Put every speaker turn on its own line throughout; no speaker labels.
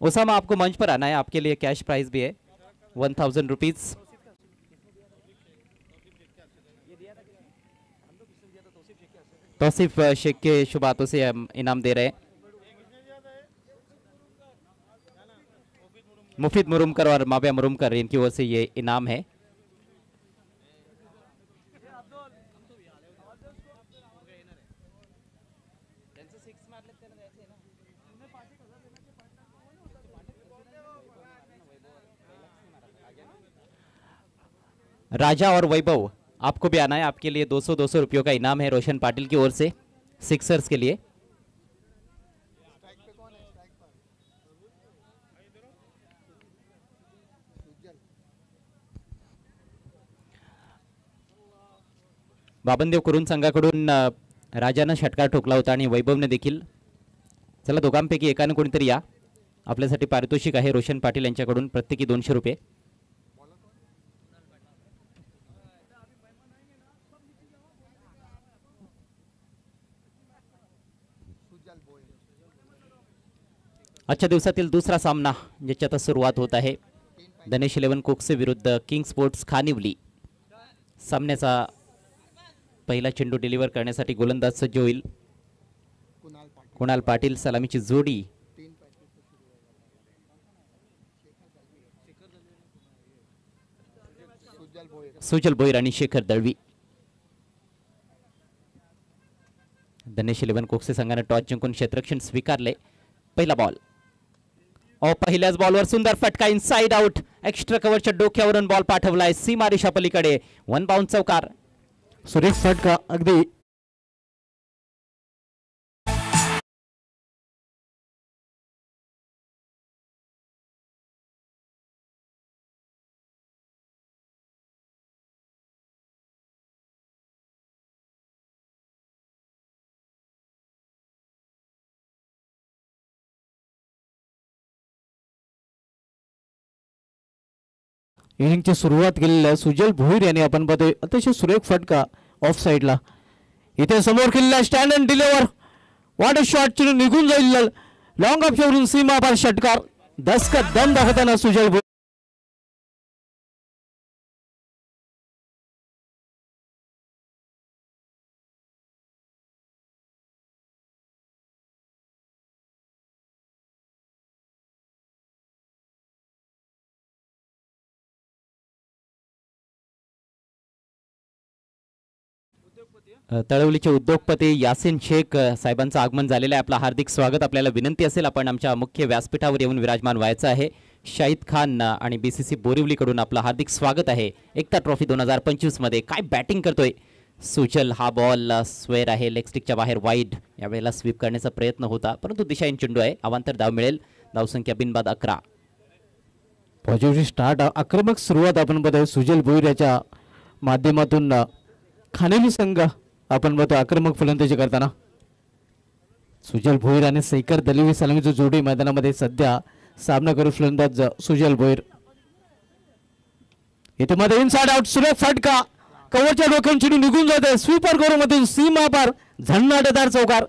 Osama आपको मंच पर आना है, आपके लिए कैश प्राइज भी है 1000 रुपीज। तौसीफ शेख के शुभ हाथों से हम इनाम दे रहे हैं। मुफीद मुरुमकर और माबिया मुरुमकर इनकी ओर से ये इनाम है। राजा और वैभव आपको भी आना है, आपके लिए 200 रुपयों का इनाम है रोशन पाटिल की ओर से सिक्सर्स के लिए। बाबनदेव कुरुन संघाकडून राजानं षटकार ठोकला होता आणि वैभवने देखील। चला दोघांपैकी एकानं कोणीतरी या, आपल्यासाठी पारितोषिक आहे रोशन पाटील यांच्याकडून प्रत्येकी 200 रुपये। आजच्या दिवसातील दुसरा सामना ज्याची आता सुरुवात होत आहे, धनेश 11 कोकसे विरुद्ध किंग स्पोर्ट्स खानिवली। सामन्याचा पहिला चेंडू डिलिव्हर करण्यासाठी गोलंदाज सज्ज होईल कुणाल पाटील। सलामीची जोडी सुजल भोईर आणि शेखर दळवी। धनेश 11 कोकसे संघाने टॉस जिंकून क्षेत्ररक्षण स्वीकारले। पहिला बॉल और पहिल्याच बॉलवर सुंदर फटका इनसाइड आउट, एक्स्ट्रा कव्हरच्या डोक्यावरून बॉल पाठवलाय सीमा रेषा पलीकडे, वन बाउंड चौकार।
सुरेख फटका अगदी इनिंगची सुरुवात केलेल्या सुजल भोईर यांनी आपण बघतोय अतिशय सुरेख फटका ऑफ साइडला, इथे समोर केलेला stand and deliver, what a shot, निघून जाईल लॉंग ऑफवरून सीमा पार षटकार। 10 का दम दाखवताना सुजल भोईर।
तळवलीचे उद्योगपती यासिन शेख साहेबांचं आगमन झालेलं आहे, आपलं हार्दिक स्वागत। आपल्याला विनंती असेल आपण आमच्या मुख्य व्यासपीठावर येऊन विराजमान व्हायचं आहे। शाहिद खान आणि बीसीसी बोरिवलीकडून आपलं हार्दिक स्वागत आहे। एकता ट्रॉफी 2025 मध्ये काय बॅटिंग करतोय सुजल। हा बॉल स्क्वेअर आहे, लेग स्टिकच्या बाहेर वाईड, यावेळेला स्वीप करण्याचा प्रयत्न होता परंतु दिशाहीन चेंडू आहे, अवांतर धाव मिळेल। धावसंख्या बिनबाद 11।
पॉझिटिव्ह स्टार्ट, आक्रमक सुरुवात आपण बघतोय सुजल भोईर याच्या माध्यमातून। खानिवली संघ आपण बघतो आक्रमक फलंदाजी करताना सुजल भोईर आणि शेखर दळवी सलामीची जोडी मैदानामध्ये सध्या सामना करू फलंदाज सुजल भोईर। इथे मध्ये इनसाइड आउट, सुरेख फटका, कव्हरच्या डोक्याने चेंडू निघून जाते, स्वीपर करू मधून सीमा पार, झन्नाटदार चौकार।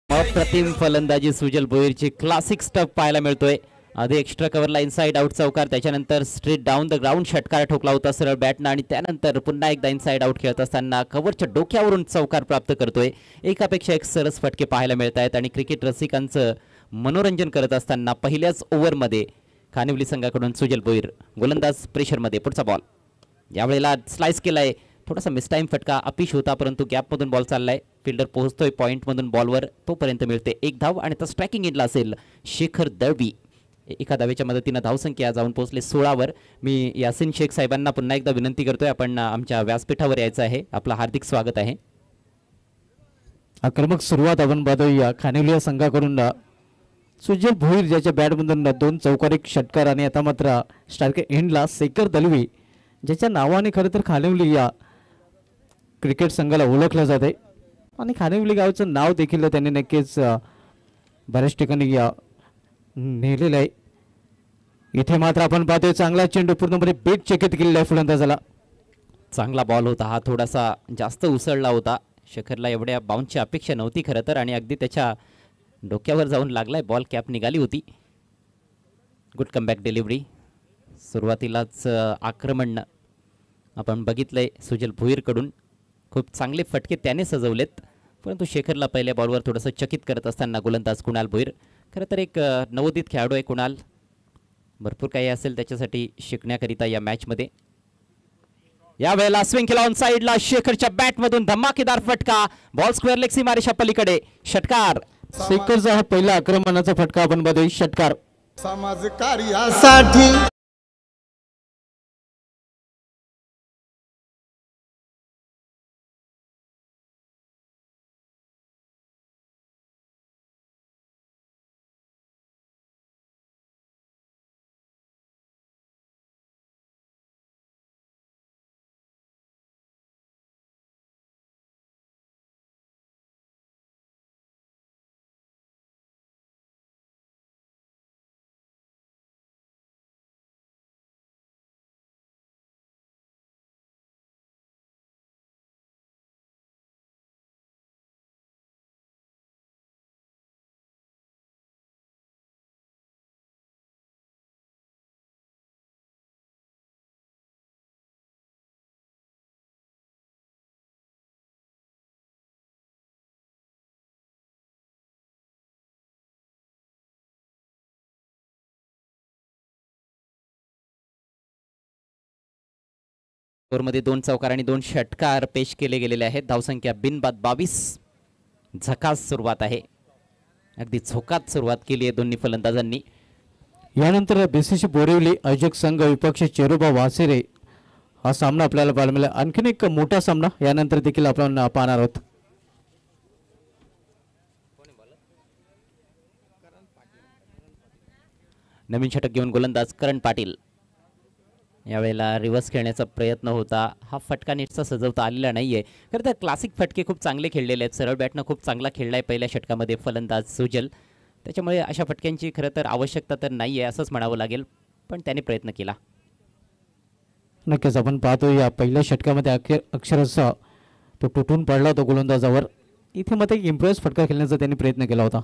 अप्रतिम फलंदाजी सुजल भोईरची, क्लासिक स्टफ पाहायला मिळतोय। आधी एक्स्ट्रा कव्हरला इनसाइड आउट चौकार, त्याच्यानंतर स्ट्रेट डाऊन द ग्राउंड षटकार ठोकला होता सरळ बॅटनं आणि त्यानंतर पुन्हा एकदा इनसाइड आउट खेळत असताना कव्हरच्या डोक्यावरून चौकार प्राप्त करतोय। एकापेक्षा एक सरस फटके पाहायला मिळत आहेत आणि क्रिकेट रसिकांचं मनोरंजन करत असताना पहिल्याच ओव्हरमध्ये खानिवली संघाकडून सुजल भोईर गोलंदाज प्रेशरमध्ये। पुढचा बॉल यावेळेला स्लाइस केलाय, थोडासा मिसटाइम फटका अपिश होता परंतु गॅपमधून बॉल चाललाय, फिल्डर पोहोचतोय पॉइंटमधून बॉलवर, तोपर्यंत मिळते एक धाव आणि आता स्ट्रायकिंग एंडला असेल शेखर दळवी। एका धावेच्या मदतीने धावसंख्या जाऊन पोहोचले 16 वर। मी यासिन शेख साहेबांना पुन्हा एकदा विनंती करतोय आपण आमच्या व्यासपीठावर यायचं आहे, आपलं हार्दिक स्वागत आहे।
आक्रमक सुरुवात आपण बघतोय खानिवली संघाकडून सुजल भोईर ज्याच्या बॅटमधून 2 चौकार षटकार आणि आता मात्र स्ट्रायक एंडला शेखर दळवी ज्याच्या नावाने खरं तर खानिवली या क्रिकेट संघाला ओळखलं जाते। आणि खानिवली गावचं नाव देखील त्यांनी नक्कीच बऱ्याच ठिकाणी नेलेलं आहे. इथे मात्र आपण पाहतोय चांगला चेंडू पूर्णपणे बेट चकित केलेला आहे फलंदाजाला.
चांगला बॉल होता हा, थोडासा जास्त उसळला होता. शेखरला एवढ्या बाउन्सची अपेक्षा नव्हती खरं तर, आणि अगदी त्याच्या डोक्यावर जाऊन लागलाय बॉल. कॅप निघाली होती. Good comeback delivery. सुरुवातीलाच आक्रमण आपण बघितलंय सुजल भोईरकडून. खूप चांगले फटके त्याने सजवलेत, परंतु शेखरला पहिल्या बॉलवर थोडंसं चकित करत असताना गोलंदाज कुणाल भोईर. खरं तर एक नवोदित खेळाडू आहे कुणाल. भरपूर काही असेल त्याच्यासाठी शिकण्याकरिता या मॅचमध्ये. यावेळेला स्विंग केला ऑन साईडला. शेखरच्या बॅटमधून धमाकेदार फटका. बॉल स्क्वेअर लेग सीमारेषा पलीकडे. षटकार.
शेखरचा हा पहिला आक्रमणाचा फटका आपण बघतोय. षटकार.
समाज कार्यासाठी
मध्ये 2 चौकार आणि 2 षटकार पेश केले गेलेले आहेत. धावसंख्या बिनबाद 22. झकास सुरुवात आहे. अगदी झोकात सुरुवात केली आहे दोन्ही फलंदाजांनी.
यानंतर बीसीसी बोरिवली आयोजक संघ विपक्ष चेरोबा वासेरे हा सामना आपल्याला पाहायला मिळाला. आणखीन एक मोठा सामना यानंतर देखील आपण पाहणार आहोत.
नवीन षटक घेऊन गोलंदाज करण पाटील. यावेळेला रिव्हर्स खेळण्याचा प्रयत्न होता. हा फटका नीटचा सजवता आलेला नाहीये. खरं तर क्लासिक फटके खूप चांगले खेळलेले आहेत. सरळ बॅटनं खूप चांगला खेळलाय पहिल्या षटकामध्ये फलंदाज सुजल. त्याच्यामुळे अशा फटक्यांची खरं तर आवश्यकता तर नाही आहे असंच म्हणावं लागेल, पण त्याने प्रयत्न केला.
नक्कीच आपण पाहतो या पहिल्या षटकामध्ये अक्षरशः तो तुटून पडला होता गोलंदाजावर. इथे मग एक इम्प्रेस फटका खेळण्याचा त्यांनी प्रयत्न केला होता.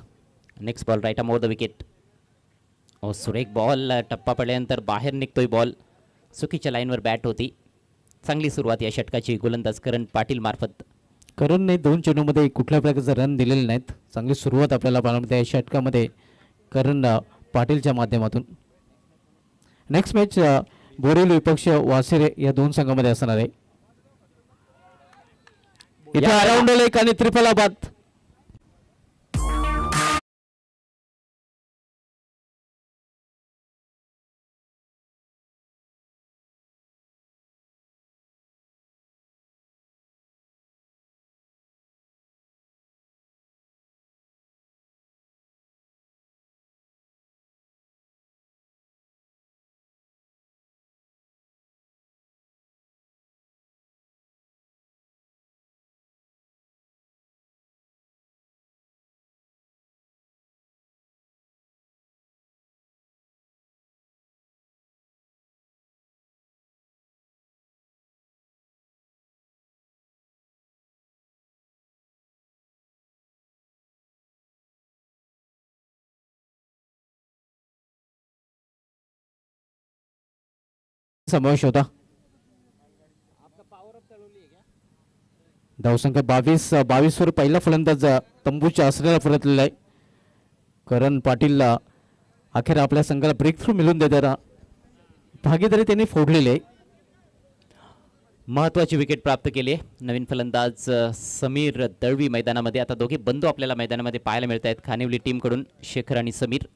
Next ball right more the wicket. सुरेख बॉल. टप्पा पडल्यानंतर बाहेर निघतोय बॉल. चुकीच्या लाईनवर बॅट होती. चांगली सुरुवात या षटकाची गोलंदाज करण पाटील मार्फत.
करणने 2 चेंडूमध्ये कुठल्या प्रकारचे रन दिलेले नाहीत. चांगली सुरुवात आपल्याला पाहायला मिळते या षटकामध्ये करण पाटीलच्या माध्यमातून. नेक्स्ट मॅच बोरिवली विपक्ष वासेरे या 2 संघामध्ये असणार आहे. इथे अराउंड लेग आणि त्रिफलाबाद. समावेश होता. धावसंख्या 22 वर पहिला फलंदाज तंबूच्या आसऱ्याला परतलेला आहे. करण पाटीलला अखेर आपल्या संघाला ब्रेक थ्रू मिळून देताना भागीदारी त्यांनी फोडलेली आहे.
महत्त्वाची विकेट प्राप्त केली आहे. नवीन फलंदाज समीर दळवी मैदानामध्ये. आता दोघे बंधू आपल्याला मैदानामध्ये पाहायला मिळत आहेत खानिवली टीमकडून, शेखर आणि समीर.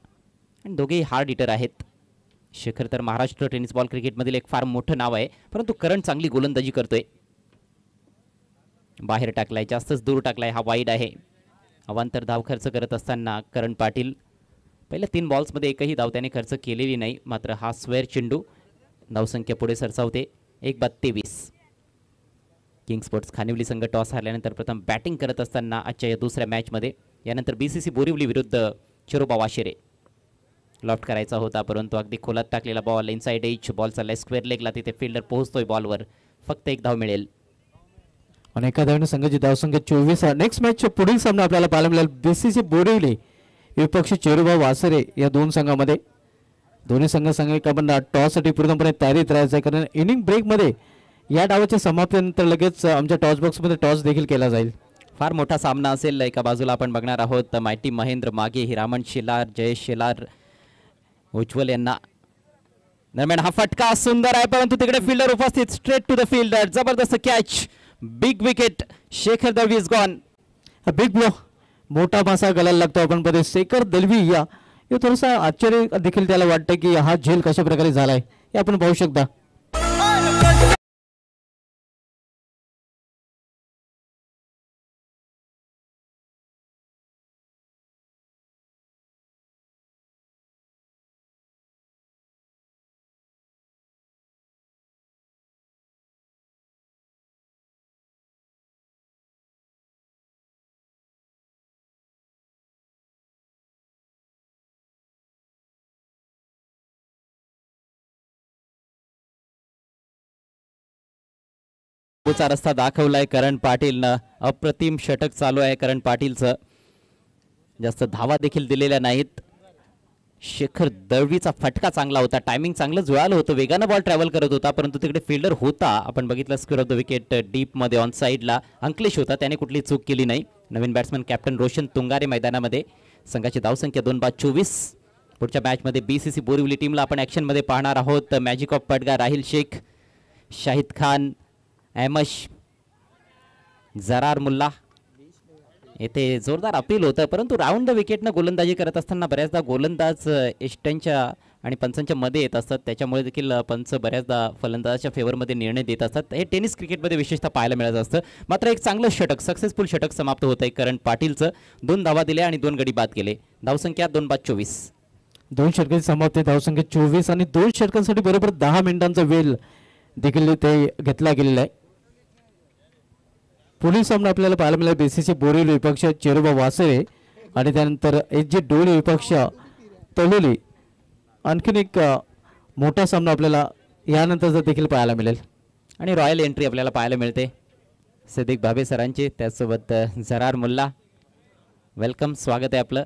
आणि दोघेही हार्ड हिटर आहेत. शेखर तर महाराष्ट्र टेनिस बॉल क्रिकेटमधील एक फार मोठं नाव आहे, परंतु करण चांगली गोलंदाजी करतोय. बाहेर टाकलाय, जास्तच दूर टाकलाय. हा वाईड आहे. अवांतर धाव खर्च करत असताना करण पाटील पहिल्या 3 बॉल्समध्ये एकही धाव त्याने खर्च केलेली नाही. मात्र हा स्क्वेअर चेंडू धावसंख्या पुढे सरसावते. 1 बाद 23. किंग स्पोर्ट्स खानिवली संघ टॉस हारल्यानंतर प्रथम बॅटिंग करत असताना आजच्या या दुसऱ्या मॅचमध्ये. यानंतर BCC बोरिवली विरुद्ध चिरोबा वाशिरे. लॉफ्ट करायचा होता परंतु अगदी खोलात टाकलेला बॉल इनसाइड एज. बॉल चाललाय स्क्वेअर लेगला, तिथे फिल्डर पोहोचतोय बॉलवर. फक्त एक धाव मिळेल
आणि एका धावने संघाची धावसंख्या 24. नेक्स्ट मॅच पुढील सामना आपल्याला पाहायला मिळेल BCC बोरिवली विपक्ष चिरोबा वासरे या दोन संघामध्ये. दोन्ही संघ आपण टॉससाठी पूर्णपणे तयारीत राहायचं आहे, कारण इनिंग ब्रेकमध्ये या डावाच्या समाप्तीनंतर लगेच आमच्या टॉस बॉक्समध्ये टॉस देखील केला जाईल.
फार मोठा सामना असेल. एका बाजूला आपण बघणार आहोत माइटी महेंद्र मागे, हिरामण शिलार, जयेश शिलार, उज्ज्वल यांना. दरम्यान हा फटका सुंदर आहे परंतु तिकडे फिल्डर उपस्थित. स्ट्रेट टू द फिल्डर, जबरदस्त catch, big wicket. Shekhar Dalvi is gone.
Big blow, मोठा मासा गळायला लागतो आपण मध्ये. शेखर दळवी या थोडंसं आश्चर्य देखील त्याला वाटतं की हा झेल कशा प्रकारे झालाय हे आपण पाहू शकता.
चा रस्ता दाखवलाय करण पाटीलनं. अप्रतिम षटक चालू आहे करण पाटीलचं. जास्त धावा देखील दिलेल्या नाहीत. शेखर दळवीचा फटका चांगला होता, टायमिंग चांगलं जुळालं होतं, वेगानं बॉल ट्रॅव्हल करत होता परंतु तिकडे फिल्डर होता. आपण बघितलं स्क्वेअर ऑफ द विकेट डीपमध्ये ऑन साईडला अंकलेश होता, त्याने कुठली चूक केली नाही. नवीन बॅट्समन कॅप्टन रोशन तुंगारे मैदानामध्ये. संघाची धावसंख्या 2/24. पुढच्या मॅचमध्ये BCC बोरिवली टीमला आपण ॲक्शनमध्ये पाहणार आहोत. मॅजिक ऑफ पडगा, राहिल शेख, शाहिद खान, अहमश, जरार मुल्ला. येथे जोरदार अपील होतं परंतु राऊंड द विकेटनं गोलंदाजी करत असताना बऱ्याचदा गोलंदाज एष्ट्यांच्या आणि पंचांच्या मध्ये येत असतात, त्याच्यामुळे देखील पंच बऱ्याचदा फलंदाजाच्या फेवरमध्ये निर्णय देत असतात. हे टेनिस क्रिकेटमध्ये विशेषतः पाहायला मिळत असतं. मात्र एक चांगलं षटक, सक्सेसफुल षटक समाप्त होत आहे करण पाटीलचं. 2 धावा दिल्या आणि 2 गडी बाद केले. धावसंख्या 2/24.
2 षटकांची समाप्ती, धावसंख्या 24 आणि 2 षटकांसाठी बरोबर 10 मिनिटांचा वेळ देखील ते घेतला गेलेला आहे. पुढील सामना आपल्याला पाहायला मिळेल BCC बोरिवली विपक्ष चिरोबा वासरे आणि त्यानंतर HG डोळे विपक्ष तलोली. आणखीन एक मोठा सामना आपल्याला यानंतरचा देखील पाहायला मिळेल.
आणि रॉयल एंट्री आपल्याला पाहायला मिळते सिद्दीक भाबे सरांची, त्याचसोबत जरार मुल्ला. वेलकम, स्वागत आहे आपलं.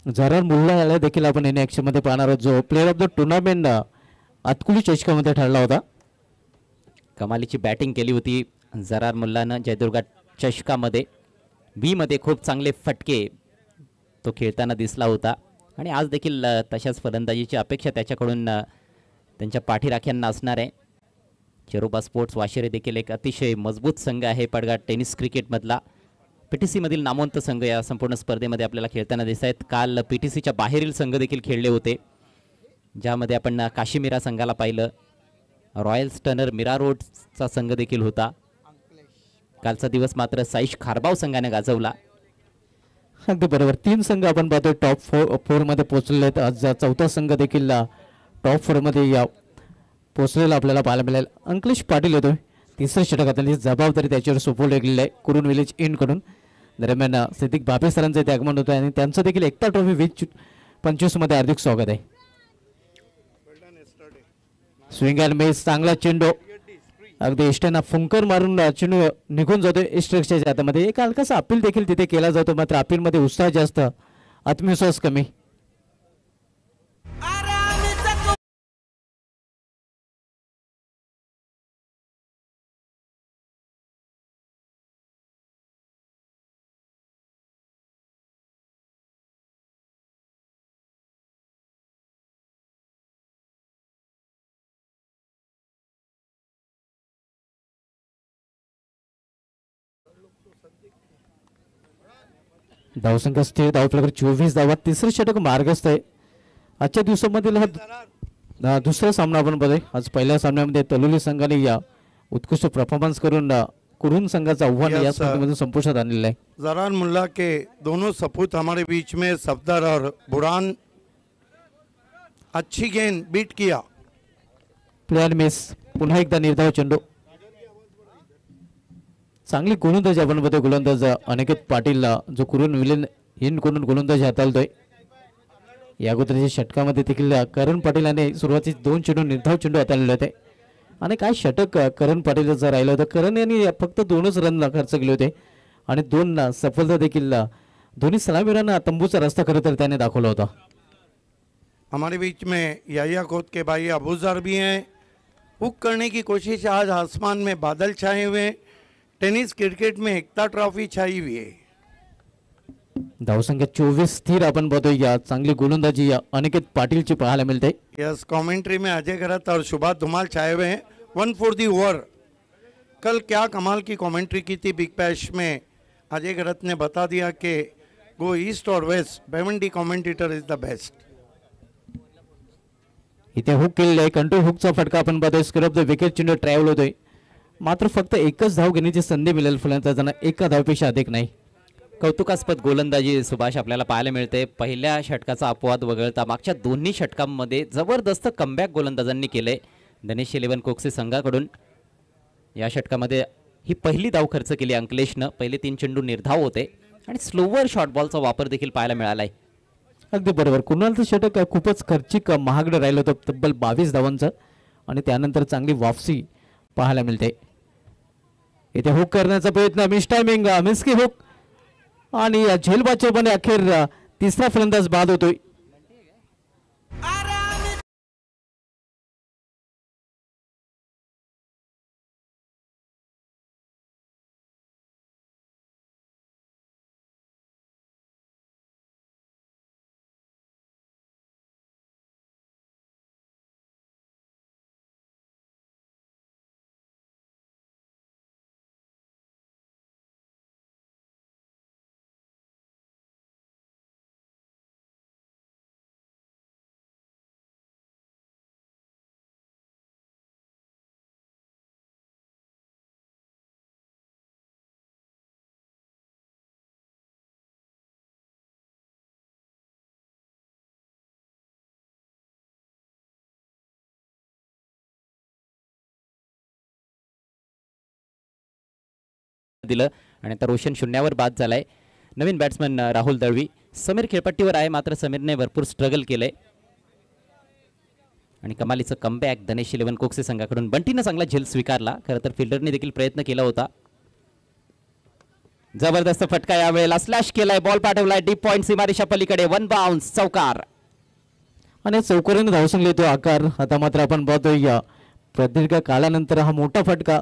जरार मुल्ला याला देखील आपण इन ॲक्शनमध्ये पाहणार आहोत, जो प्लेअर ऑफ द टुर्नामेंट अतकुली चषकामध्ये ठरला होता.
कमालीची बॅटिंग केली होती जरार मुल्लानं जयदुर्गा चषकामध्ये. मध्ये खूप चांगले फटके तो खेळताना दिसला होता आणि आज देखील तशाच फलंदाजीची अपेक्षा त्याच्याकडून त्यांच्या पाठीराख्यांना असणार आहे. चिरोबा स्पोर्ट्स वाशिरे देखील एक अतिशय मजबूत संघ आहे पडगा टेनिस क्रिकेटमधला. PTC मधील नामवंत संघ या संपूर्ण स्पर्धेमध्ये आपल्याला खेळताना दिसत आहेत. काल PTCच्या बाहेरील संघ देखील खेळले होते, ज्यामध्ये आपण काशीमीरा संघाला पाहिलं. रॉयल स्टनर मीरा रोडचा संघ देखील होता. कालचा दिवस मात्र साईश खारबाव संघाने गाजवला.
अगदी बरोबर, 3 संघ आपण पाहतोय टॉप 4 मध्ये पोहोचलेले आहेत. आज 4था संघ देखील टॉप 4 मध्ये पोहोचलेला आपल्याला पाहायला मिळेल. अंकलेश पाटील येतोय. 3रं षटकातली जबाबदारी त्याच्यावर सोपवली गेलेली आहे कुरुन विलेज इन कडून. दरम्यान सिद्दीक भाबे सरांचं ते आगमन होतं आणि त्यांचं देखील एकता ट्रॉफी 2025 मध्ये हार्दिक स्वागत आहे. स्विंग अँड मिस, चांगला चेंडू अगदी इष्टांना फुंकर मारून चेंडू निघून जातो इष्टच्या हातामध्ये. एक हलकासा अपील देखील तिथे केला जातो, मात्र अपील मध्ये उत्साह जास्त, आत्मविश्वास कमी. धावसंख्या स्थिर, धावफलक 24 धावा. 3रं षटक मार्गस्थ आहे. आजच्या दिवसामधील हा दुसरा सामना आपण बघतोय. आज पहिल्या सामन्यामध्ये तलोली संघाने या उत्कृष्ट परफॉर्मन्स करून कुरुन संघाचा आव्हान या स्पर्धेमध्ये संपुष्टात आणलेलं आहे.
जरार मुल्ला के दोनों सपूत हमारे बीच में सफदर और बुरान अच्छी गेंद बीट किया.
प्लेयर मिस, पुन्हा एकदा निर्धाव चेंडू. चांगली गोलंदाजी आपण बघतोय. गोलंदाज अनिकेत पाटील जो कुरून विलीन इन करून गोलंदाजी हाताळतोय. या अगोदरच्या षटकामध्ये देखील करण पाटील याने सुरुवातीस 2 चेंडू निर्धाव चेंडू हाताळले होते आणि काय षटक करण पाटील जर राहिलं होतं. करण यांनी फक्त 2च रन खर्च केले होते आणि 2 सफलता देखील दोन्ही सलामीरांना तंबूचा रस्ता खरं तर त्याने दाखवला होता.
हमारे बीच में याया कोत के भाई अबूजर भी हैं. हुक करने की कोशिश. आज आसमान में बादल छाए हुए हैं. टेनिस क्रिकेट में एकता ट्रॉफी छाई हुई है.
धावसंख्या 24 स्थिर आपण बघतोय. या चांगली गोलंदाजी या अनिकेत पाटीलची पाहायला मिळते.
यस, कमेंट्री में अजय गरत और सुभाष धुमाल छाए हुए हैं. 1 for the ओवर. कल क्या कमाल की कमेंट्री की थी बिग बैश में. अजय गरत ने बता दिया कि गो ईस्ट और west, Bhiwandi commentator is the best.
इथे हुक केलेला आहे. कंट्रोल हुकचा फटका आपण बघतोय. स्क्वेअर ऑफ द विकेट चेंडू ट्रॅव्हल होतोय. मात्र फक्त एकच धाव घेण्याची संधी मिळेल फलंदाजांना. एका धावपेक्षा अधिक नाही.
कौतुकास्पद गोलंदाजी सुभाष आपल्याला पाहायला मिळते. पहिल्या षटकाचा अपवाद वगळता मागच्या दोन्ही षटकांमध्ये जबरदस्त कमबॅक गोलंदाजांनी केले धनेश 11 कोकसे संघाकडून. या षटकामध्ये ही पहिली धाव खर्च केली अंकलेशनं. पहिले 3 चेंडू निर्धाव होते आणि स्लोवर शॉर्ट बॉलचा वापर देखील पाहायला मिळाला आहे.
अगदी बरोबर. कुणालचं षटक खूपच खर्चिक महागडं राहिलं होतं. तब्बल 22 धावांचं आणि त्यानंतर चांगली वापसी पाहायला मिळते. इथे हुक करण्याचा प्रयत्न. मिस टायमिंग, मिस्की हुक आणि झेलबादच्यापणे अखेर तिसरा फलंदाज बाद होतोय.
दिलं आणि आता रोशन शून्यावर बाद झालाय. नवीन बॅट्समन राहुल दळवी. समीर खेळपट्टीवर आहे मात्र समीरने भरपूर स्ट्रगल केलंय आणि कमालीचं कमबॅक धनेश 11 कोकसे संघाकडून. बंटीनं चांगला झेल स्वीकारला. खरं तर फिल्डरने देखील प्रयत्न केला होता. जबरदस्त फटका यावेळेला स्लॅश केलाय. बॉल पाठवलाय डीप पॉइंट सीमारेषा पलीकडे. 1 बाउन्स चौकार
आणि चौकारीने धावसंख्या येतो आकार. आता मात्र आपण बघतोय या प्रदीर्घ काळानंतर हा मोठा फटका.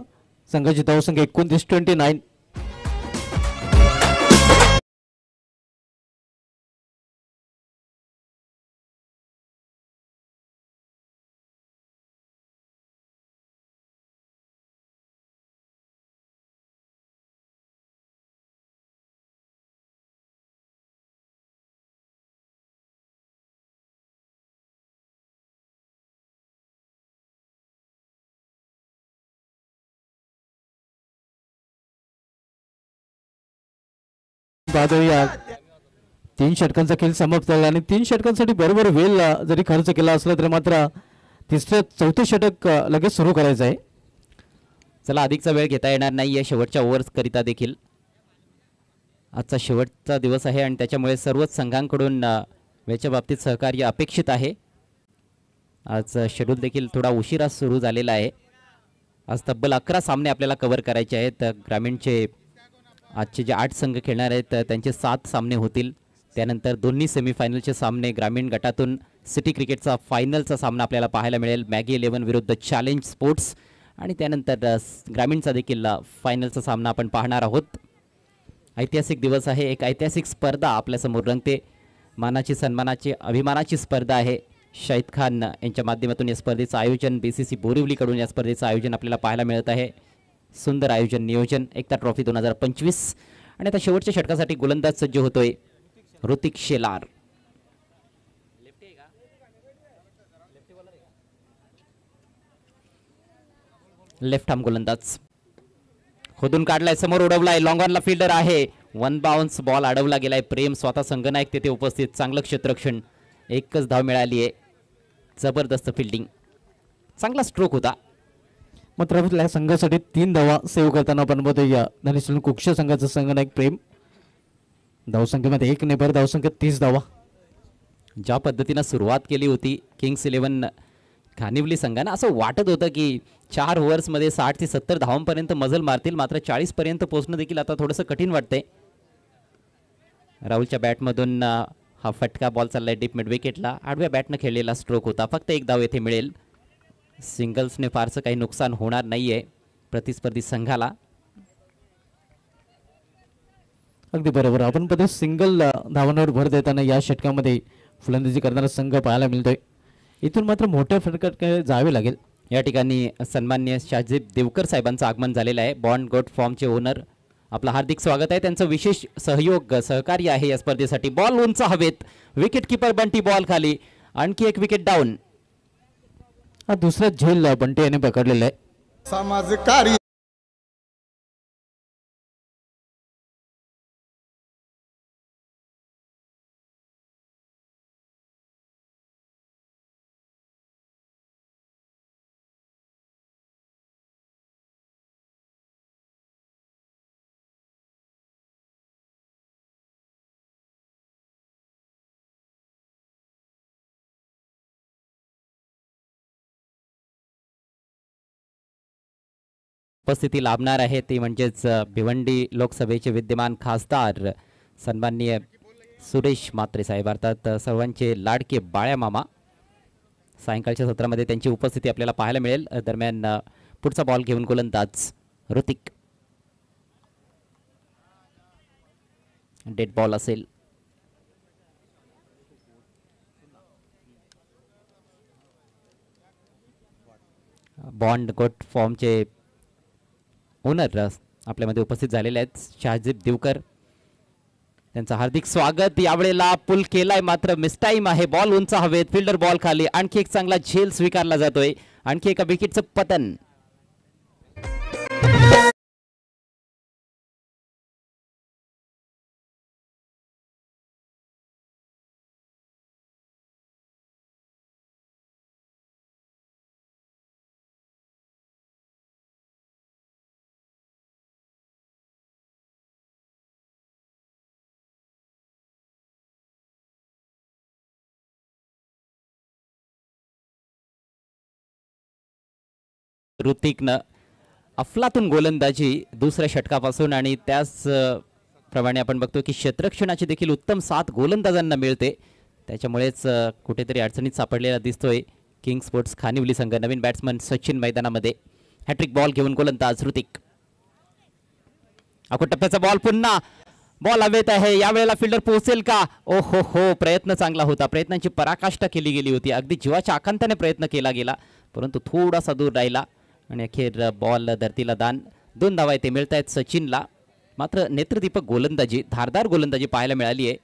संघाची धावसंख्या 29-29. या 3 षटकांचा खेळ समाप्त झाला आणि 3 षटकांसाठी बरोबर वेळ जरी खर्च केला असला तरी मात्र तिसऱ्या चौथे षटक लगेच सुरू करायचं आहे.
चला अधिकचा वेळ घेता येणार नाही आहे शेवटच्या ओव्हर्स करिता देखील. आजचा शेवटचा दिवस आहे आणि त्याच्यामुळे सर्वच संघांकडून वेळेच्या बाबतीत सहकार्य अपेक्षित आहे. आज शेड्यूल देखील थोडा उशिरा सुरू झालेला आहे. आज तब्बल 11 सामने आपल्याला कव्हर करायचे आहेत. ग्रामीणचे आजचे जे 8 संघ खेळणार आहेत त्यांचे 7 सामने होतील. त्यानंतर दोन्ही सेमीफायनलचे सामने. ग्रामीण गटातून सिटी क्रिकेटचा फायनलचा सामना आपल्याला पाहायला मिळेल मॅगी 11 विरुद्ध चॅलेंज स्पोर्ट्स आणि त्यानंतर ग्रामीणचा देखील फायनलचा सामना आपण पाहणार आहोत. ऐतिहासिक दिवस आहे. एक ऐतिहासिक स्पर्धा आपल्यासमोर रंगते. मानाची सन्मानाची अभिमानाची स्पर्धा आहे. शाहिद खान यांच्या माध्यमातून या स्पर्धेचं आयोजन BCC बोरिवलीकडून या स्पर्धेचं आयोजन आपल्याला पाहायला मिळत आहे. सुंदर आयोजन नियोजन. एकता ट्रॉफी 2025 आणि आता शेवटच्या षटकासाठी गोलंदाज सज्ज होतोय ऋतिक शेलार. लेफ्ट आर्म गोलंदाज खोदून काढलाय. समोर उडवलाय. लॉंग ऑनला फिल्डर आहे. 1 बाउन्स बॉल अडवला गेलाय. प्रेम स्वतः संघनायक तेथे उपस्थित. चांगलं क्षेत्ररक्षण. एकच धाव मिळाली आहे. जबरदस्त फिल्डिंग. चांगला स्ट्रोक होता.
मात्र आपल्या संघासाठी 3 धावा सेव्ह करताना आपण बघतो या धनेश्वर कुक्ष संघाचा संघनायक प्रेम. धावसंख्येमध्ये 1 नेबर, धावसंख्या 30 धावा.
ज्या पद्धतीनं सुरुवात केली होती किंग्स 11 खानिवली संघानं, असं वाटत होतं की 4 ओव्हर्समध्ये 60 ते 70 धावांपर्यंत मजल मारतील, मात्र 40 पर्यंत पोहोचणं देखील आता थोडंसं कठीण वाटतंय. राहुलच्या बॅटमधून हा फटका बॉल चाललाय डीप मिड विकेटला. आडव्या बॅटनं खेळलेला स्ट्रोक होता. फक्त 1 धाव येथे मिळेल. सिंगल्सने फारसं काही नुकसान होणार नाहीये प्रतिस्पर्धी संघाला.
अगदी बरोबर. आपण पद्धत सिंगल धावांवर भर देताना या षटकामध्ये फलंदाजी करणारा संघ पाहायला मिळतोय. इथून मात्र मोठ्या फटक्यात जावे लागेल.
या ठिकाणी सन्मान्य शाहजीब देवकर साहेबांचं आगमन झालेलं आहे. बॉन्ड गोट फॉर्मचे ओनर, आपलं हार्दिक स्वागत आहे. त्यांचं विशेष सहकार्य आहे या स्पर्धेसाठी. बॉल उंच हवेत, विकेट किपर बंटी बॉल खाली, आणखी एक विकेट डाऊन.
हा दुसरा झेल बंटी याने पकडलेला आहे.
समाजकार्य
उपस्थिती लाभणार आहे ती म्हणजेच भिवंडी लोकसभेचे विद्यमान खासदार सन्माननीय सुरेश म्हात्रे साहेब, अर्थात सर्वांचे लाडके बाळ्या मामा. सायंकाळच्या सत्रामध्ये त्यांची उपस्थिती आपल्याला पाहायला मिळेल. दरम्यान पुढचा बॉल घेऊन गोलंदाज ऋतिक. डेड बॉल असेल. बॉन्ड गोट फॉर्मचे ओनर आपल्यामध्ये उपस्थित झालेले आहेत, शाहजीब देवकर. त्यांचं हार्दिक स्वागत. यावेळेला पुल केलाय मात्र मिसटाईम आहे. बॉल उंच हवेत, फिल्डर बॉल खाली. आणखी एक चांगला झेल स्वीकारला जातोय. आणखी एका विकेटचं पतन. ऋतिकनं अफलातून गोलंदाजी दुसऱ्या षटकापासून, आणि त्याच प्रमाणे आपण बघतो की क्षेत्ररक्षणाची देखील उत्तम साथ गोलंदाजांना मिळते. त्याच्यामुळेच कुठेतरी अडचणीत सापडलेला दिसतोय किंग स्पोर्ट्स खानिवली संघ. नवीन बॅट्समन सचिन मैदानामध्ये. हॅट्रिक बॉल घेऊन गोलंदाज ऋतिक. आखो टप्प्याचा बॉल, पुन्हा बॉल हवेत आहे. यावेळेला फिल्डर पोहोचेल का? ओ हो, प्रयत्न चांगला होता. प्रयत्नांची पराकाष्ठा केली गेली होती. अगदी जीवाच्या आकांताने प्रयत्न केला गेला, परंतु थोडासा दूर राहिला आणि अखेर बॉल धरतीला दान. 2 धावा इथे मिळत आहेत सचिनला. मात्र नेत्रदीपक गोलंदाजी, धारदार गोलंदाजी पाहायला मिळाली आहे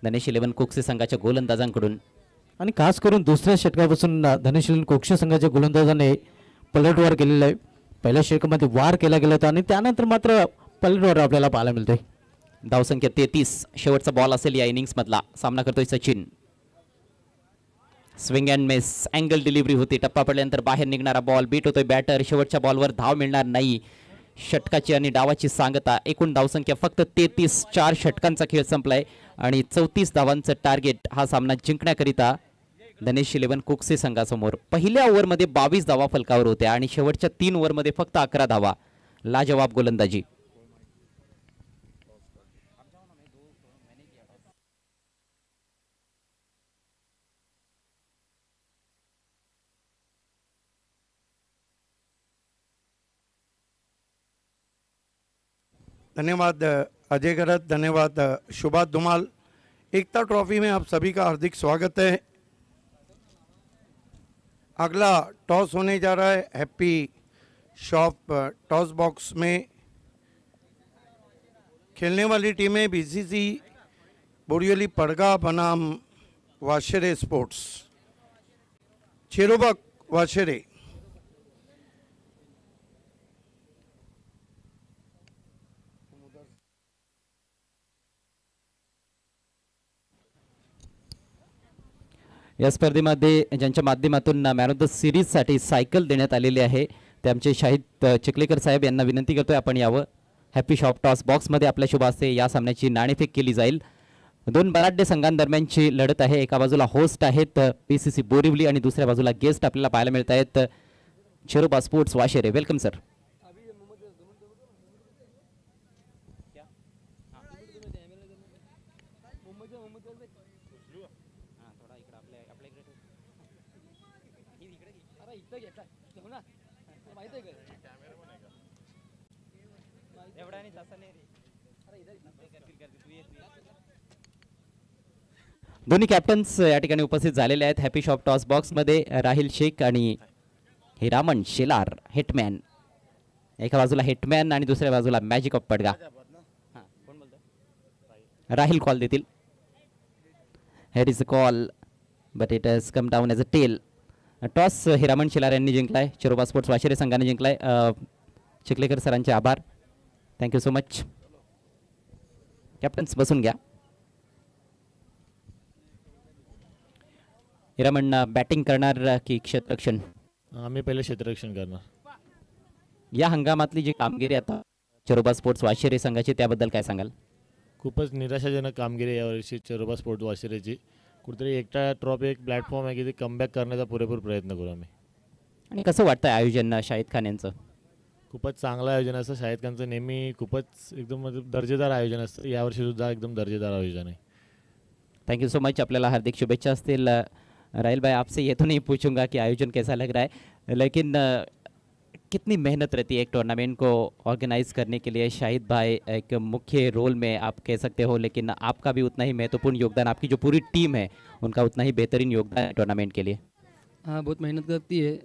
धनेश 11 कोकसे संघाच्या गोलंदाजांकडून.
आणि खास करून दुसऱ्या षटकापासून धनेश्वर कोक्ष संघाच्या गोलंदाजाने पलटवार केलेला आहे. पहिल्या षटकामध्ये वार केला गेला होता आणि त्यानंतर मात्र पलटवार आपल्याला पाहायला मिळतोय.
धावसंख्या 33. शेवटचा बॉल असेल या इनिंग्स मधला. सामना करतोय Sachin. Swing and miss, angle delivery होती. टप्पा पडल्यानंतर बाहेर निघणारा बॉल. बीट होतोय बॅटर. शेवटच्या बॉलवर धाव मिळणार नाही. षटकाची आणि डावाची सांगता. एकूण धावसंख्या फक्त 33. 4 षटकांचा खेळ संपलाय आणि 34 धावांचं टार्गेट हा सामना जिंकण्याकरिता धनेश 11 कोकसे संघासमोर. पहिल्या ओव्हरमध्ये 22 धावा फलकावर होत्या आणि शेवटच्या 3 ओव्हरमध्ये फक्त 11 धावा. लाजवाब गोलंदाजी.
धन्यवाद अजय गरत, धन्यवाद सुभाष धुमाल। एकता ट्रॉफी में आप सभी का हार्दिक स्वागत है। अगला टॉस होने जा रहा है हैप्पी शॉप टॉस बॉक्स में। खेलने वाली टीमें बीसीसी बोरियोली पड़गा बनाम वाशरे स्पोर्ट्स। चेरोबक वाशरे।
या स्पर्धेमध्ये ज्यांच्या माध्यमातून मॅन ऑफ द सिरीजसाठी सायकल देण्यात आलेली आहे ते आमचे शाहिद चिखलेकर साहेब यांना विनंती करतोय आपण यावं. हॅपी शॉप टॉस बॉक्समध्ये आपल्या शुभ हस्ते या सामन्याची नाणेफेक केली जाईल. दोन बलाढ्य संघांदरम्यानची लढत आहे. एका बाजूला होस्ट आहेत PCC बोरिवली आणि दुसऱ्या बाजूला गेस्ट आपल्याला पाहायला मिळत आहेत Shiroba sports Washere. Welcome sir. दोन्ही कॅप्टन्स या ठिकाणी उपस्थित झालेले आहेत हॅपी शॉप टॉस बॉक्समध्ये. राहिल शेख आणि हिरामन शेलार हिटमॅन. एका बाजूला हिटमॅन आणि दुसऱ्या बाजूला मॅजिक ऑफ पडगा. राहिल कॉल देतील. Head is a call but it has come down as a tail. Toss Hiraman Shelar यांनी जिंकलाय. चिरोबा स्पोर्ट्स वाशेरे संघाने जिंकलाय. चिखलेकर सरांचे आभार. Thank you so much. कॅप्टन्स बसून घ्या. हिरामन बॅटिंग करणार की क्षेत्ररक्षण?
आम्ही पहिले क्षेत्ररक्षण करणार.
या हंगामातली जी कामगिरी आता चिरोबा स्पोर्ट्स वाशेरे संघाची त्याबद्दल काय सांगाल?
खूपच निराशाजनक कामगिरी यावर्षी चिरोबा स्पोर्ट्स वाशिरेची. कुठेतरी एकटा ट्रॉफी एक प्लॅटफॉर्म आहे की ते कमबॅक करण्याचा पुरेपूर प्रयत्न करू आम्ही.
आणि कसं वाटतं आयोजन शाहिद खान यांचं?
खूपच चांगलं आयोजन असतं शाहिद खानचं. नेहमी खूपच एकदम मतलब दर्जेदार आयोजन असतं. यावर्षी सुद्धा एकदम दर्जेदार आयोजन आहे.
Thank you so much. आपल्याला हार्दिक शुभेच्छा असतील. राहिल भाई, आपसे ये तो नहीं पूछूंगा कि आयोजन कैसा लग रहा है, लेकिन कितनी मेहनत रहती है एक टूर्नामेंट को ऑर्गेनाइज करने के लिए? शाहिद भाई एक मुख्य रोल में आप कह सकते हो, लेकिन आपका भी उतना ही महत्वपूर्ण योगदान, आपकी जो पूरी टीम है उनका उतना ही बेहतरीन योगदान है टूर्नामेंट के लिए.
हाँ, बहुत मेहनत करती है.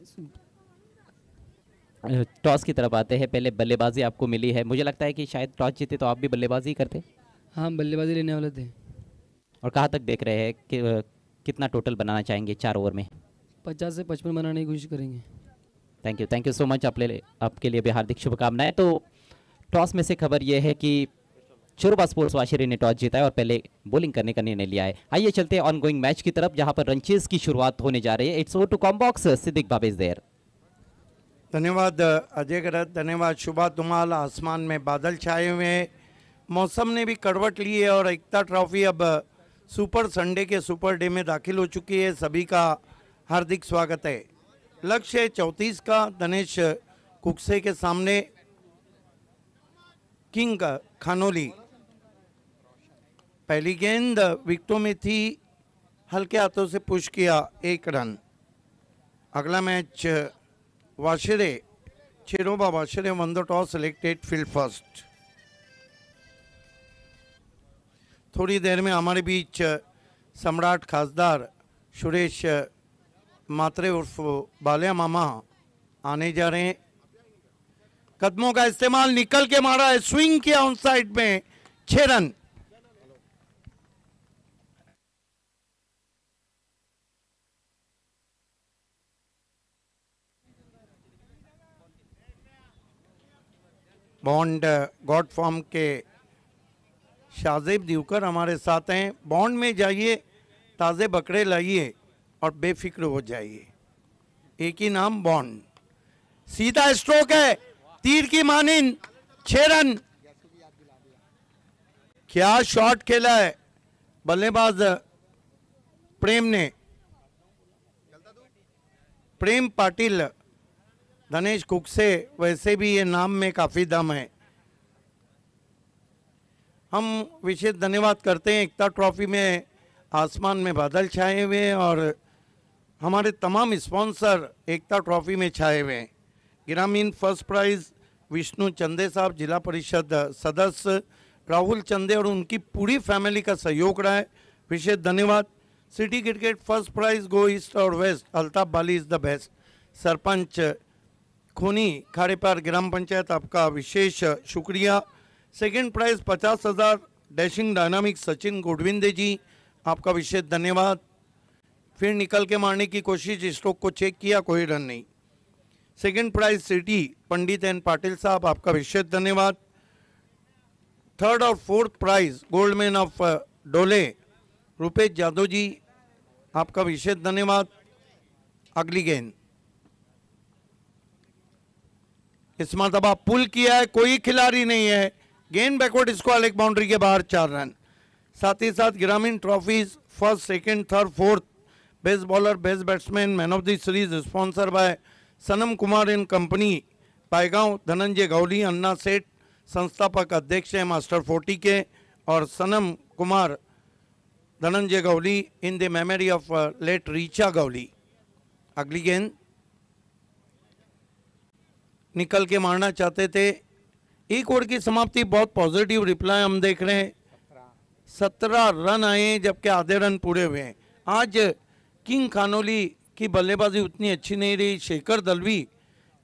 टॉस की तरफ आते हैं. पहले बल्लेबाजी आपको मिली है, मुझे लगता है कि शायद टॉस जीते तो आप भी बल्लेबाजी करते.
हाँ, बल्लेबाजी लेने वाले थे.
और कहाँ तक देख रहे हैं कि कितना टोटल बनाना चाहेंगे 4 ओवर में?
50 से 55 बनाने की कोशिश करेंगे.
Thank you so much. आपके लिए भी हार्दिक शुभकामनाएं. तो टॉस में से खबर यह है कि चिरोबा स्पोर्ट्स वाशिरे ने टॉस जीता है और पहले बॉलिंग करने का निर्णय लिया है. आइए चलते हैं ऑनगोइंग मैच की तरफ, जहां पर रनचेज की शुरुआत होने जा रही है. It's over to combox. Siddique Bhavesh there.
धन्यवाद अजय गरत, धन्यवाद शुभा धुमाल. आसमान में बादल छाए हुए हैं, मौसम ने भी करवट ली है और एकता ट्रॉफी अब सुपर संडे के सुपर डे में दाखिल हो चुकी है. सभी का हार्दिक स्वागत है. लक्ष्य 34 का दिनेश कुकसे के सामने किंग खानोली. पहली गेंद विकेटों में थी, हल्के हाथों से पुश किया, 1 रन. अगला match Washire, Chiroba Washire won the toss, selected field first. थोड़ी देर में हमारे बीच सम्राट खासदार सुरेश मात्रे उर्फ बालिया मामा आने जा रहे हैं. कदमों का इस्तेमाल, निकल के मारा है, स्विंग किया ऑन साइड में, 6 रन. बॉन्ड गॉड फॉर्म के शाहजेब दिवकर हमारे साथ हैं. बॉन्ड में जाइए, ताज़े बकरे लाइए और बेफिक्र हो जाइए. एक ही नाम, बॉन्ड. सीधा स्ट्रोक है, तीर की मानिंद, 6 रन. क्या शॉट खेला है बल्लेबाज प्रेम ने. प्रेम पाटिल, दिनेश कुकसे, वैसे भी ये नाम में काफ़ी दम है. हम विशेष धन्यवाद करते हैं. एकता ट्रॉफी में आसमान में बादल छाए हुए हैं और हमारे तमाम स्पॉन्सर एकता ट्रॉफी में छाए हुए हैं. ग्रामीण फर्स्ट प्राइज़ विष्णु चंदे साहब, जिला परिषद सदस्य राहुल चंदे और उनकी पूरी फैमिली का सहयोग रहा है, विशेष धन्यवाद. City cricket first prize go east और west, Altaf Bali is the best. Sarpanch Khuni Khadepar ग्राम पंचायत, आपका विशेष शुक्रिया. Second prize 50,000 dashing dynamic Sachin Godvinde ji, आपका विशेष धन्यवाद. फिर निकल के मारने की कोशिश, स्ट्रोक को चेक किया, कोई रन नहीं. सेकेंड प्राइज़ सिटी पंडित एन पाटिल साहब, आपका विशेष धन्यवाद. थर्ड और फोर्थ प्राइज़ गोल्डमैन ऑफ डोले रुपेश यादव जी, आपका विशेष धन्यवाद. अगली गेंद इस मरतबा पुल किया है, कोई खिलाड़ी नहीं है, गेंद बैकवर्ड स्क्वायर एक बाउंड्री के बाहर 4 रन। साथ ही साथ ग्रामीण trophies first second third fourth best bowler best batsman man of the series sponsor by Sanam Kumar and company Paygaon, Dhananjay Gauli Anna Seth संस्थापक अध्यक्ष हैं मास्टर 40 के, और Sanam Kumar Dhananjay Gauli in the memory of late Richa Gauli. अगली गेंद निकल के मारना चाहते थे, एक ओवर की समाप्ति, बहुत पॉजिटिव रिप्लाई हम देख रहे हैं। 17 रन आए जबकि आधे रन पूरे हुए हैं। आज किंग खानोली की बल्लेबाजी उतनी अच्छी नहीं रही, शेखर दलवी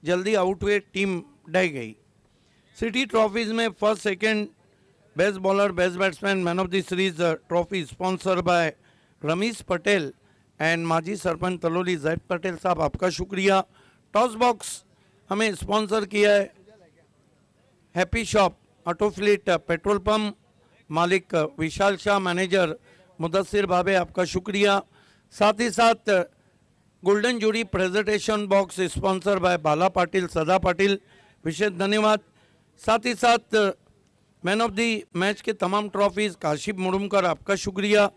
जल्दी आउट हुए, टीम डह गई। सिटी ट्रॉफीज में first second best bowler best batsman man of the series trophy sponsor by Ramish Patel and माजी सरपंच तलोली जैद पटेल साहब, आपका शुक्रिया। टॉस बॉक्स हमें स्पॉन्सर किया है हैप्पी शॉप ऑटोफ्लीट पेट्रोल पंप, मालिक विशाल शाह, मैनेजर मुदस्सिर भावे, आपका शुक्रिया। साथ ही साथ golden jury presentation box sponsor by Bala Patil Sada Patil, विशेष धन्यवाद। साथ ही साथ मैन ऑफ द मैच के तमाम ट्रॉफीज काशिफ मुरुमकर, आपका शुक्रिया।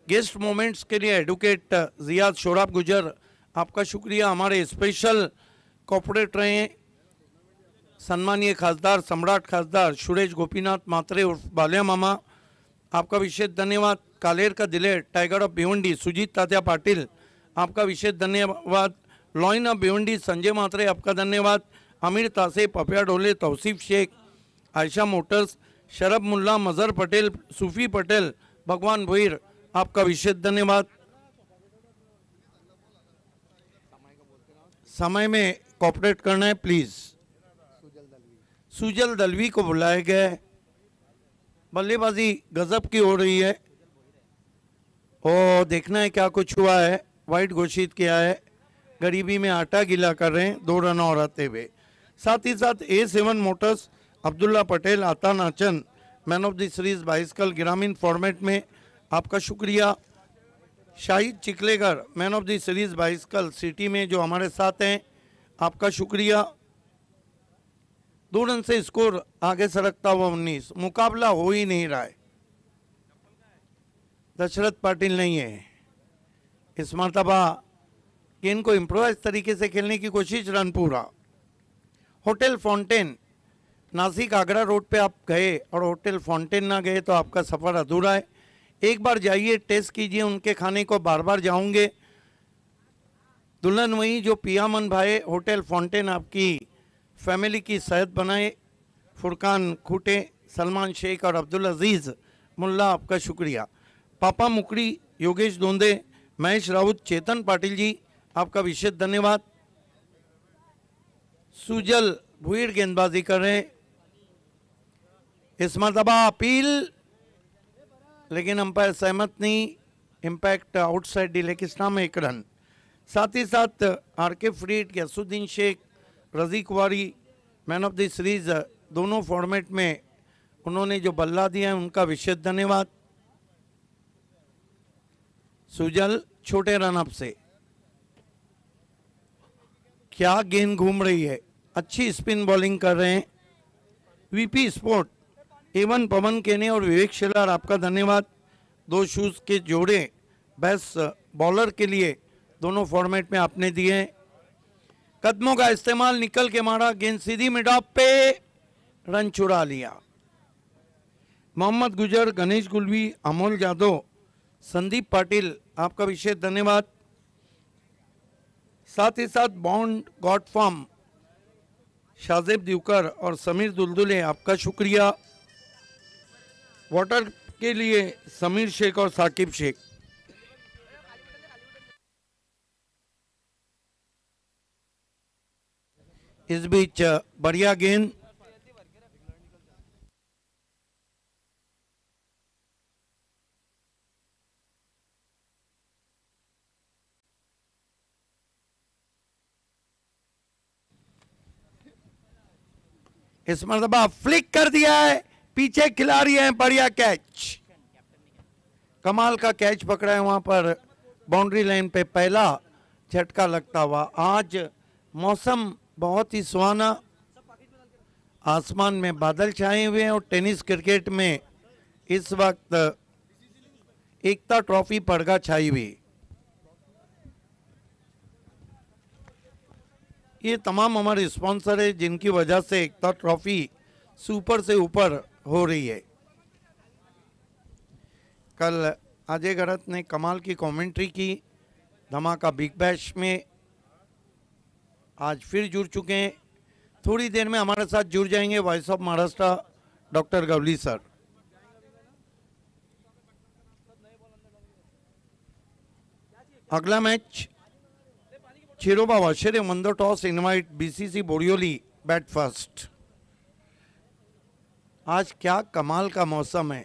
गेस्ट मोमेंट्स के लिए एडवोकेट जियाद शोराब गुजर, आपका शुक्रिया। हमारे स्पेशल कॉर्पोरेट रहे सम्मानीय खासदार सम्राट खासदार सुरेश गोपीनाथ मात्रे उर्फ बालिया मामा, आपका विशेष धन्यवाद। कालेर का दिलेर टाइगर ऑफ भिवंडी सुजीत तात्या पाटिल, आपका विशेष धन्यवाद। लॉइन ऑफ भिवंडी संजय मात्रे, आपका धन्यवाद। आमिर तासे, पपिया डोले, तौसीफ शेख, आयशा मोटर्स, शरब मुल्ला, मजहर पटेल, सूफी पटेल, भगवान भोईर, आपका विशेष धन्यवाद। समय में कॉपरेट करना है प्लीज। सुजल दलवी को बुलाया गया है, बल्लेबाजी गजब की हो रही है और देखना है क्या कुछ हुआ है। वाइड घोषित किया है, गरीबी में आटा गीला कर रहे हैं 2 रन और आते हुए। साथ ही साथ A7 मोटर्स अब्दुल्ला पटेल आता Nachan man of the series bicycle ग्रामीण फॉर्मेट में, आपका शुक्रिया। Shahid Chiklegar man of the series bicycle city में जो हमारे साथ हैं, आपका शुक्रिया। 2 रन से स्कोर आगे सरकता हुआ 19, मुकाबला हो ही नहीं रहा है। दशरथ पाटिल नहीं है इस मरतबा, गेंद को इम्प्रोवाइज तरीके से खेलने की कोशिश, रन पूरा। Hotel fountain Nashik Agra road पे आप गए और होटल फाउंटेन ना गए तो आपका सफ़र अधूरा है। एक बार जाइए, टेस्ट कीजिए उनके खाने को, बार बार जाऊंगे। दुल्हन वही जो पियामन भाई, होटल फाउंटेन आपकी फैमिली की सेहत बनाए। फुरकान खूटे, सलमान शेख और अब्दुल अजीज़ मुल्ला, आपका शुक्रिया। पापा मुकड़ी, योगेश दोंदे, महेश राउत, चेतन पाटिल जी, आपका विशेष धन्यवाद। सुजल भुईर गेंदबाजी कर रहे हैं, इस मरतबा अपील, लेकिन अंपायर सहमत नहीं। Impact outside D leg stump में 1 रन। साथ ही साथ RK फ्रीड, गैसुद्दीन शेख, रजी कुवारी मैन ऑफ द सीरीज दोनों फॉर्मेट में उन्होंने जो बल्ला दिया है उनका विशेष धन्यवाद। सुजल छोटे रन अप से, क्या गेंद घूम रही है, अच्छी स्पिन बॉलिंग कर रहे हैं। VP स्पोर्ट A1 पवन केने और विवेक शेलार, आपका धन्यवाद। 2 शूज के जोड़े बेस्ट बॉलर के लिए दोनों फॉर्मेट में आपने दिए हैं। कदमों का इस्तेमाल, निकल के मारा, गेंद सीधी मिड ऑफ पे, रन चुरा लिया। मोहम्मद गुजर, गणेश गुलवी, अमोल जादव, संदीप पाटिल, आपका विशेष धन्यवाद। साथ ही साथ bond God form Shahzeb Divkar और समीर दुलदुले, आपका शुक्रिया। वाटर के लिए समीर शेख और साकिब शेख। इस बीच बढ़िया गेंद, इस मरतबा फ्लिक कर दिया है, पीछे खिलाड़ी हैं, बढ़िया कैच, कमाल का कैच पकड़ा है वहां पर बाउंड्री लाइन पे, पहला झटका लगता हुआ। आज मौसम बहुत ही सुहाना, आसमान में बादल छाए हुए हैं और टेनिस क्रिकेट में इस वक्त एकता ट्रॉफी पड़गा छाई हुई। ये तमाम हमारे स्पॉन्सर है जिनकी वजह से एकता ट्रॉफी सुपर से ऊपर हो रही है। कल अजय गरत ने कमाल की कमेंट्री की धमाका बिग बैश में, आज फिर जुड़ चुके हैं। थोड़ी देर में हमारे साथ जुड़ जाएंगे voice of Maharashtra doctor Gavli sir. अगला match Chiroba Washere won the toss invite BCC Borivali bat first. आज क्या कमाल का मौसम है,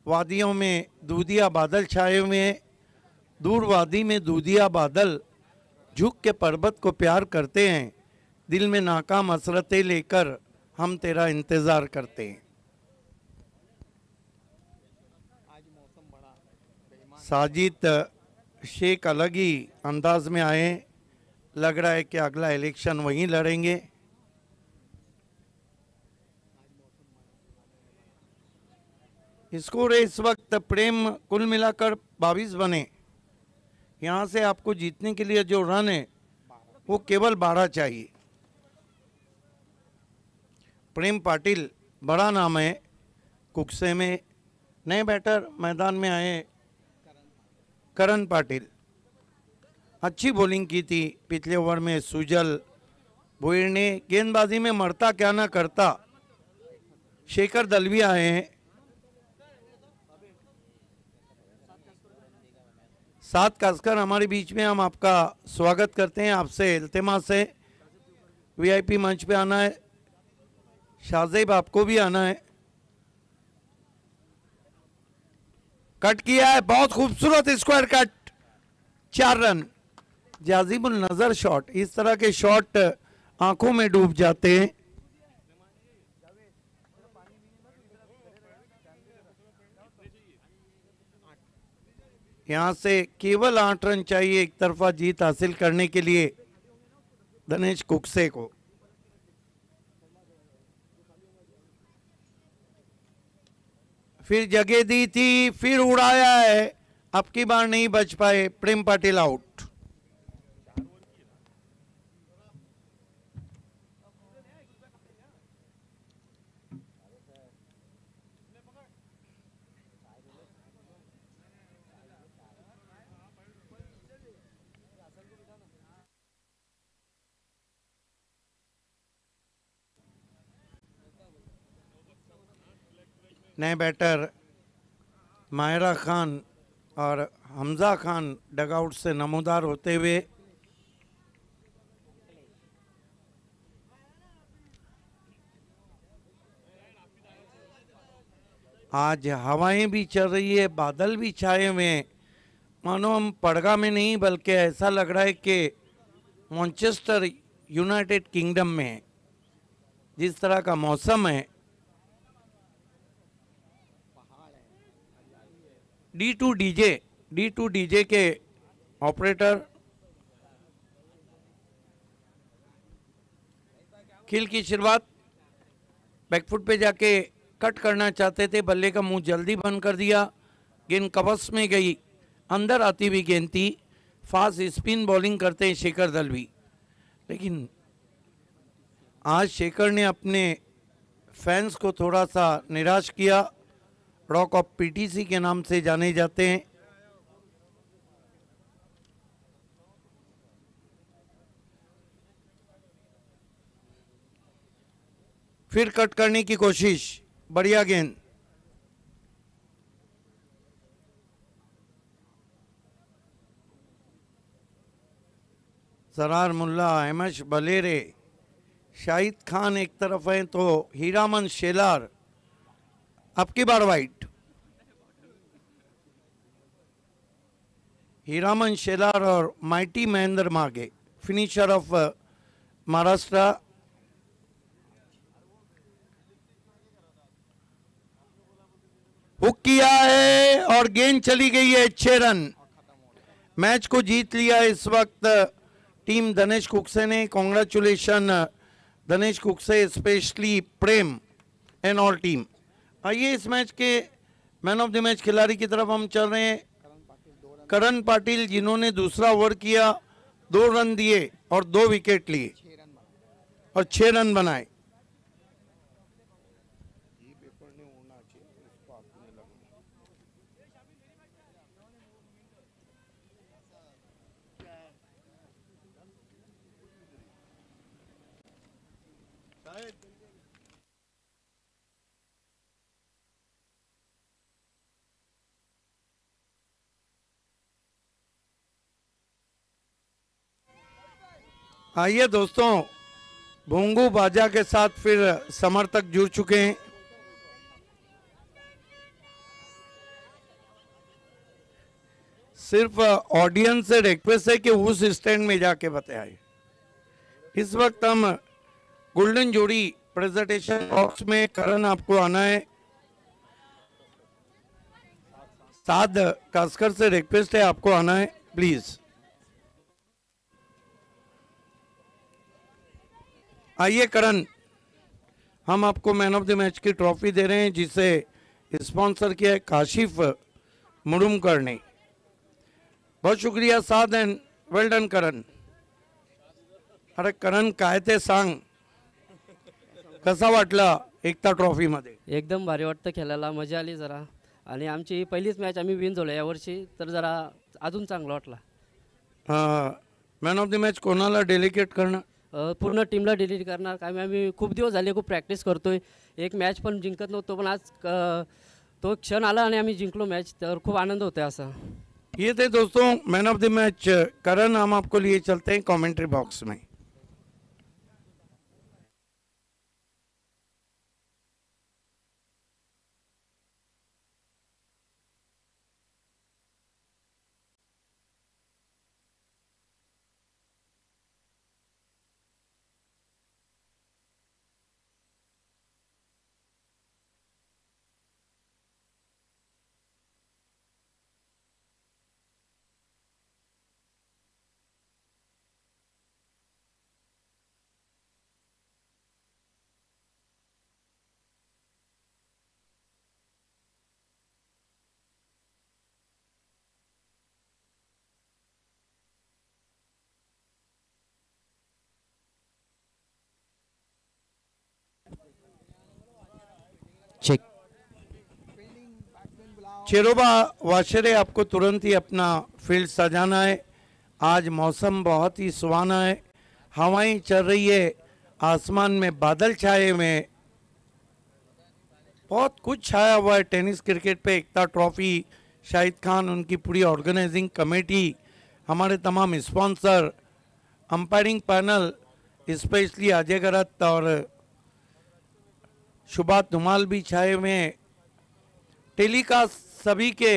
वादियों में दूधिया बादल छाए हुए हैं। दूर वादी में दूधिया बादल झुक के पर्वत को प्यार करते हैं, दिल में नाकाम हसरतें लेकर हम तेरा इंतजार करते हैं। साजिद शेख अलग ही अंदाज में आए, लग रहा है कि अगला इलेक्शन वहीं लड़ेंगे। स्कोर है इस वक्त प्रेम कुल मिलाकर 22 बने। यहाँ से आपको जीतने के लिए जो रन है वो केवल 12 चाहिए। प्रेम पाटिल बड़ा नाम है कुकसे में। नए बैटर मैदान में आए करण पाटिल, अच्छी बॉलिंग की थी पिछले ओवर में सुजल भोईर ने। गेंदबाजी में मरता क्या ना करता शेखर दलवी आए हैं। सात खासकर हमारे बीच में, हम आपका स्वागत करते हैं। आपसे इल्तिमास है वीआईपी मंच पे आना है। शाहजेब आपको भी आना है। कट किया है, बहुत खूबसूरत स्क्वायर कट, 4 रन। जाजिबुल नजर शॉट, इस तरह के शॉट आंखों में डूब जाते हैं। यहां से केवल 8 रन चाहिए एक तरफा जीत हासिल करने के लिए दिनेश कुकसे को। फिर जगह दी थी, फिर उड़ाया है, अब की बार नहीं बच पाए। प्रेम पाटिल आउट। नए बैटर मायरा खान और हमजा खान डगआउट से नमूदार होते हुए। आज हवाएं भी चल रही है, बादल भी छाए हुए हैं, मानो हम पड़गा में नहीं बल्कि ऐसा लग रहा है कि मैनचेस्टर यूनाइटेड किंगडम में है। जिस तरह का मौसम है। डी टू डीजे के ऑपरेटर खेल की शुरुआत बैकफुट पे जाके कट करना चाहते थे, बल्ले का मुंह जल्दी बंद कर दिया। गेंद कवच में गई, अंदर आती हुई गेंद थी। फास्ट स्पिन बॉलिंग करते हैं शेखर दलवी, लेकिन आज शेखर ने अपने फैंस को थोड़ा सा निराश किया। रॉक ऑफ पीटीसी के नाम से जाने जाते हैं। फिर कट करने की कोशिश, बढ़िया गेंद। सरार मुल्ला, अहमश बलेरे, शाहिद खान एक तरफ हैं तो हीरामन शेलार अब की बार वाइट। हीरामन शेलार और माइटी महेंद्र मागे फिनिशर ऑफ महाराष्ट्र। हुक किया है और गेंद चली गई है 6 रन। मैच को जीत लिया इस वक्त टीम दिनेश कुकसे ने। Congratulation Dinesh Kukse, specially Prem and all team. आइए इस मैच के मैन ऑफ द मैच खिलाड़ी की तरफ हम चल रहे हैं। करण पाटिल, जिन्होंने दूसरा ओवर किया, 2 रन दिए और 2 विकेट लिए और 6 रन बनाए। आइए दोस्तों, भोंगू बाजा के साथ फिर समर्थक जुड़ चुके हैं। सिर्फ ऑडियंस से रिक्वेस्ट है कि उस स्टैंड में जाके बताए। इस वक्त हम गोल्डन जोड़ी प्रेजेंटेशन बॉक्स में, करण आपको आना है। साद कास्कर से रिक्वेस्ट है, आपको आना है प्लीज। आइए करण, हम आपको मैन ऑफ द मैच की ट्रॉफी दे रहे हैं, जिसे स्पॉन्सर किया है काशिफ मुरुमकर ने। बहुत शुक्रिया साद एंड वेल डन करण। अरे करण, काय ते सांग, कसा वाटला एकता ट्रॉफी मध्ये?
एकदम भारी वाटतं खेळायला, मजा आली जरा. आणि आमची पहिलीच मॅच आम्ही विन झालो यावर्षी, तर जरा अजून चांगलं वाटला.
मॅन ऑफ द मॅच कोणाला डेलिकेट करणार?
पूर्ण टीमला डिलीट करणार. काय आम्ही खूप दिवस झाले खूप प्रॅक्टिस करतोय. एक मॅच पण जिंकत नव्हतो, पण आज तो क्षण आला आणि आम्ही जिंकलो मॅच, तर खूप आनंद होतोय असा.
ये थे दोस्तों मैन ऑफ द मैच करण। हम आपको लिए चलते हैं कमेंट्री बॉक्स में।
चेक.
चिरोबा वाशरे, आपको तुरंत ही अपना फील्ड सजाना है। आज मौसम बहुत ही सुहाना है, हवाएं चल रही है, आसमान में बादल छाए हुए हैं, बहुत कुछ छाया हुआ है टेनिस क्रिकेट पे। एकता ट्रॉफी, शाहिद खान, उनकी पूरी ऑर्गेनाइजिंग कमेटी, हमारे तमाम sponsor, umpiring panel, specially Ajay Garat और शुभात धुमाल भी छाए हुए हैं। टेलीकास्ट सभी के